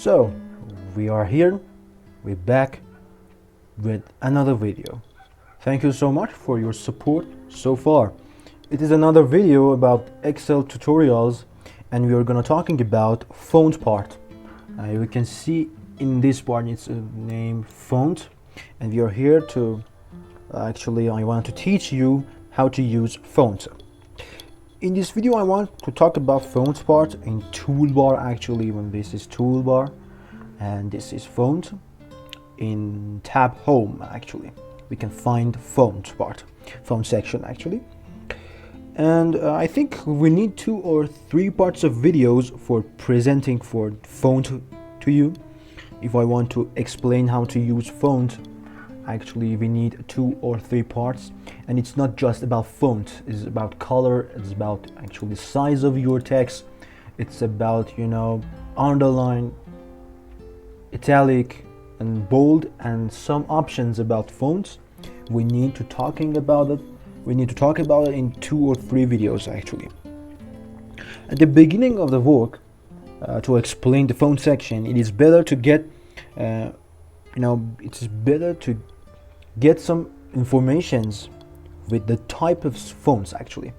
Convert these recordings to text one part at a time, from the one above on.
So we are here, we're back with another video. Thank you so much for your support so far. It is another video about Excel tutorials, and we are gonna talking about font part. You can see in this part it's named font, and we are here to I want to teach you how to use font. In this video I want to talk about font part in toolbar. Actually, when this is toolbar and this is font, in tab home actually we can find font part, font section actually. And I think we need 2 or 3 parts of videos for presenting for font to you. If I want to explain how to use font, actually we need 2 or 3 parts, and it's not just about font, it's about color, it's about actually the size of your text, it's about, you know, underline, italic and bold, and some options about fonts. We need to talk about it in 2 or 3 videos actually. At the beginning of the work, to explain the font section, it is better to get it's better to get some informations with the type of fonts actually.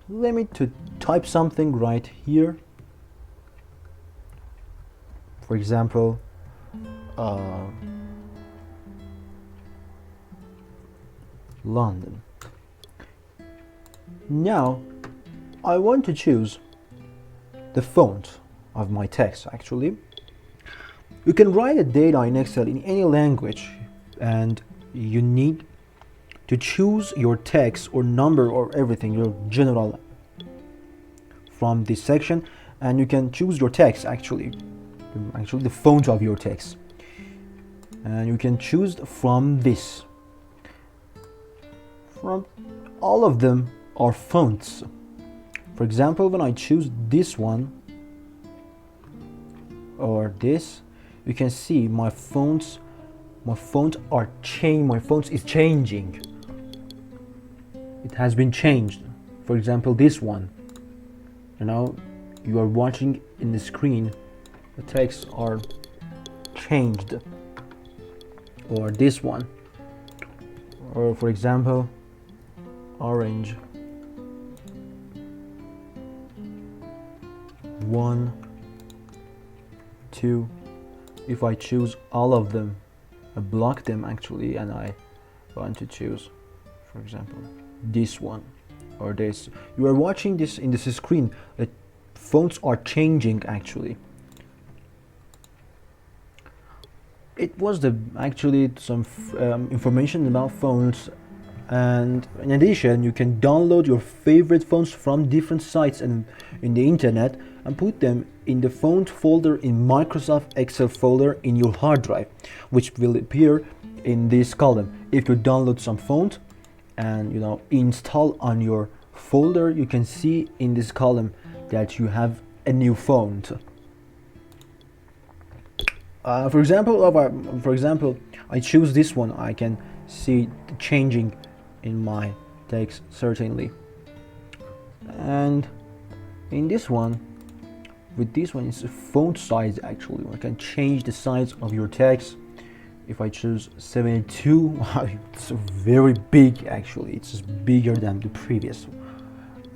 Let me to type something right here. For example, London. Now I want to choose the font of my text actually. You can write a data in Excel in any language, and you need to choose your text or number or everything, your general, from this section, and you can choose your text actually the font of your text, and you can choose from this. From all of them are fonts. For example, when I choose this one or this, you can see my fonts is changing. It has been changed. For example, this one, you are watching in the screen, the texts are changed. Or this one, or for example, orange 1, 2. If I choose all of them, I block them actually, and I want to choose, for example, this one or this. You are watching this in this screen, the fonts are changing actually. It was some information about fonts, and in addition you can download your favorite fonts from different sites and in the internet and put them in the font folder in Microsoft Excel folder in your hard drive, which will appear in this column. If you download some font and install on your folder, you can see in this column that you have a new font. For example, I choose this one. I can see the changing in my text certainly. And in this one, with this one, it's a font size actually. I can change the size of your text. If I choose 72, it's very big actually. It's bigger than the previous one.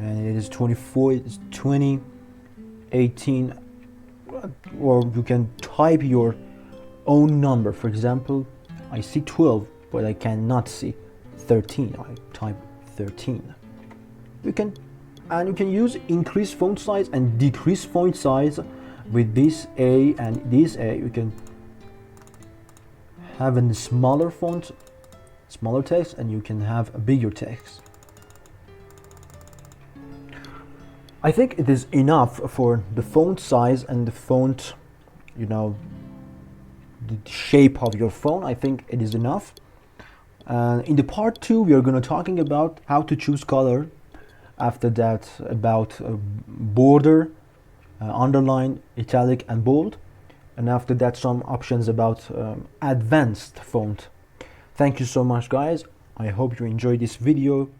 And it is 24, it's 20, 18, or you can type your own number. For example, I see 12, but I cannot see 13. I type 13. You can use increase font size and decrease font size. With this A and this A, you can have a smaller font, smaller text, and you can have a bigger text. I think it is enough for the font size and the font, the shape of your phone. I think it is enough. In the part 2, we are going to talking about how to choose color. After that, about border, underline, italic, and bold. And after that, some options about advanced font. Thank you so much, guys. I hope you enjoyed this video.